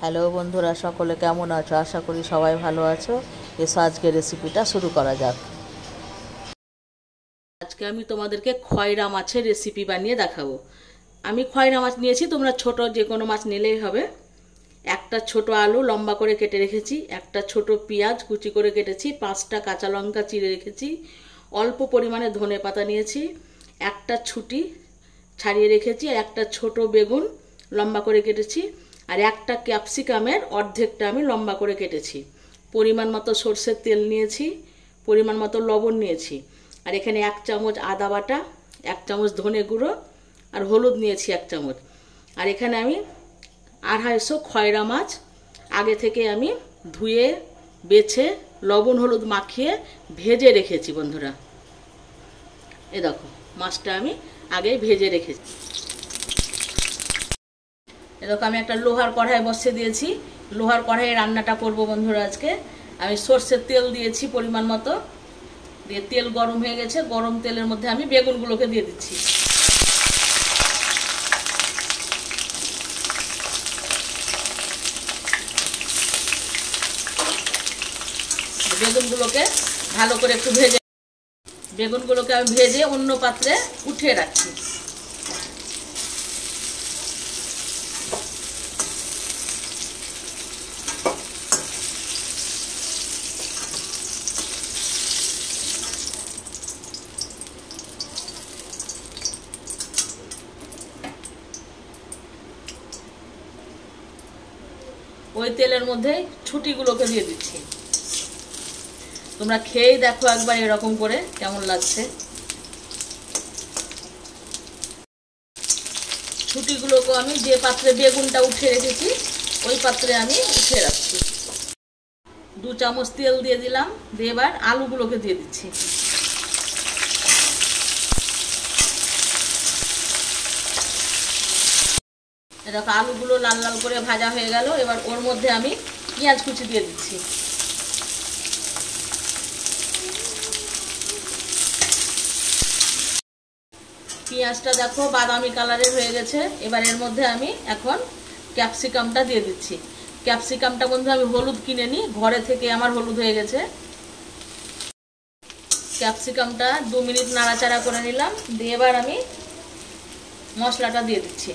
Hello বন্ধুরা, সকলে কেমন আছো? আশা করি সবাই ভালো আছো। এসো আজকে রেসিপিটা শুরু করা যাক। আজকে আমি তোমাদেরকে খয়রা মাছের রেসিপি বানিয়ে দেখাবো। আমি খয়রা মাছ নিয়েছি, তোমরা ছোট যে কোনো মাছ নিলেই হবে। একটা ছোট আলু লম্বা করে কেটে রেখেছি, একটা ছোট পেঁয়াজ কুচি করে কেটেছি, 5টা কাঁচা লঙ্কা চিড়ে রেখেছি, অল্প পরিমাণে ধনে পাতা নিয়েছি, একটা ছুটি ছাড়িয়ে রেখেছি, আর একটা ছোট বেগুন লম্বা করে কেটেছি, আর একটা ক্যাপসিকামের অর্ধেকটা আমি লম্বা করে কেটেছি। পরিমাণ মতো সরষের তেল নিয়েছি, পরিমাণ মতো লবণ নিয়েছি, আর এখানে 1 চামচ আদা বাটা, 1 চামচ ধনে গুঁড়ো, আর হলুদ নিয়েছি 1 চামচ। আর এখানে আমি 250 খয়রা মাছ আগে থেকে আমি ধুয়ে বেছে লবণ হলুদ মাখিয়ে ভেজে রেখেছি বন্ধুরা। এ দেখো, মাছটা আমি আগেই ভেজে রেখেছি। এরকম আমি একটা লোহার কড়াই বসিয়ে দিয়েছি। লোহার কড়াইয়ে রান্নাটা করব বন্ধুরা আজকে। আমি সরষের তেল দিয়েছি পরিমাণ মতো, দিয়ে তেল গরম হয়ে গেছে। গরম তেলের মধ্যে আমি বেগুনগুলোকে দিয়ে দিচ্ছি। বেগুনগুলোকে ভালো করে একটু ভেজে, বেগুনগুলোকে আমি ভেজে অন্য পাত্রে উঠিয়ে রাখছি। ওই তেলের মধ্যে ছুটিগুলোকে দিয়ে দিচ্ছি। তোমরা খেয়েই দেখো একবার এরকম করে কেমন লাগছে। ছুটিগুলোকে আমি যে পাত্রে বেগুনটা উঠিয়ে রেখেছি ওই পাত্রে আমি উঠিয়ে রাখছি। 2 চামচ তেল দিয়ে দিলাম, দিয়ে এবার আলুগুলোকে দিয়ে দিচ্ছি। এরকম আলুগুলো লাল লাল করে ভাজা হয়ে গেল। এবার ওর মধ্যে আমি পেঁয়াজ কুচি দিয়ে দিচ্ছি। পেঁয়াজটা দেখো বাদামি কালারের হয়ে গেছে। এবার এর মধ্যে আমি এখন ক্যাপসিকামটা দিয়ে দিচ্ছি। ক্যাপসিকামটা বন্ধু আমি হলুদ কিনে নিই, ঘরে থেকে আমার হলুদ হয়ে গেছে। ক্যাপসিকামটা 2 মিনিট নাড়াচাড়া করে নিলাম, দিয়ে এবার আমি মশলাটা দিয়ে দিচ্ছি।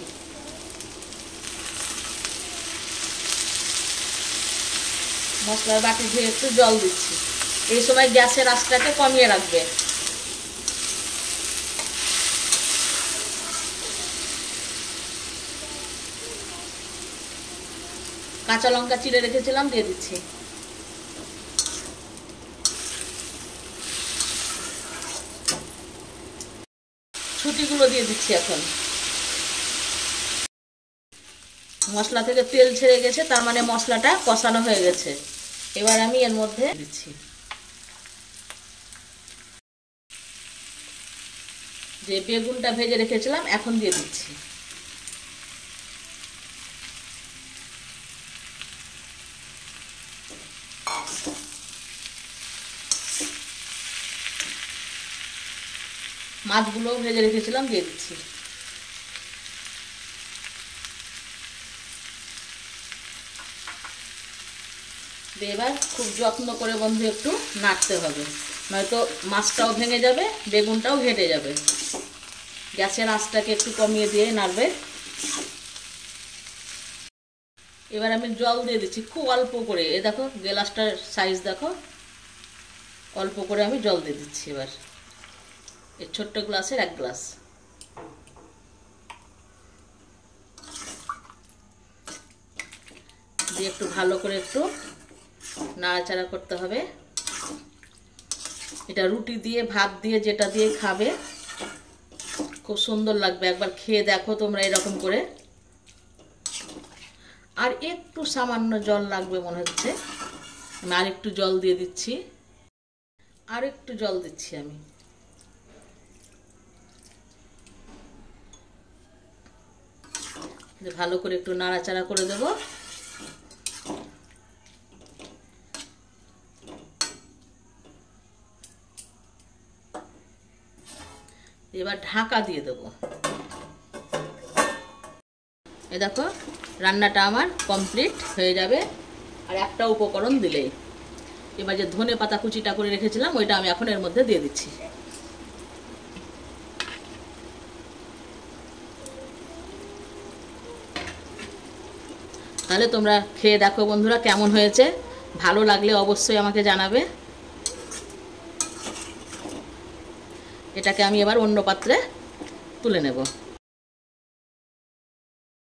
মশলার বাটি ধুয়ে একটু জল দিচ্ছি। এই সময় গ্যাসের আঁচটাকে কমিয়ে রাখবে। কাঁচা লঙ্কা চিড়ে রেখেছিলাম, দিয়ে দিচ্ছি। ছুটিগুলো দিয়ে দিচ্ছি। এখন মশলা থেকে তেল ছেড়ে গেছে, তার মানে মশলাটা কষানো হয়ে গেছে। এবার আমি এর মধ্যে দিচ্ছি যে বেগুনটা ভেজে রেখেছিলাম, এখন দিয়ে দিচ্ছি। মাছগুলো ভেজে রেখেছিলাম, দিয়ে দিচ্ছি। দিয়ে এবার খুব যত্ন করে বন্ধু একটু নাড়তে হবে, নয়তো মাছটাও ভেঙে যাবে, বেগুনটাও ঘেটে যাবে। গ্যাসের আঁচটাকে একটু কমিয়ে দিয়ে নাড়বে। এবার আমি জল দিয়ে দিচ্ছি খুব অল্প করে। এ দেখো গ্লাসটার সাইজ দেখো, অল্প করে আমি জল দিয়ে দিচ্ছি। এবার এই ছোট্ট গ্লাসের 1 গ্লাস দিয়ে একটু ভালো করে একটু নাড়াচাড়া করতে হবে। এটা রুটি দিয়ে, ভাত দিয়ে, যেটা দিয়ে খাবে খুব সুন্দর লাগবে। একবার খেয়ে দেখো তোমরা এরকম করে। আর একটু সামান্য জল লাগবে মনে হচ্ছে, আমি আর একটু জল দিয়ে দিচ্ছি। আর একটু জল দিচ্ছি আমি। ভালো করে একটু নাড়াচাড়া করে দেব। এবার ঢাকা দিয়ে দেব। এই দেখো রান্নাটা আমার কমপ্লিট হয়ে যাবে। আর একটা উপকরণ দিলেই, এবার যে ধনে পাতা কুচিটা করে রেখেছিলাম ওইটা আমি এখন এর মধ্যে দিয়ে দিচ্ছি। তাহলে তোমরা খেয়ে দেখো বন্ধুরা কেমন হয়েছে, ভালো লাগলে অবশ্যই আমাকে জানাবে। এটাকে আমি এবার অন্য পাত্রে তুলে নেব।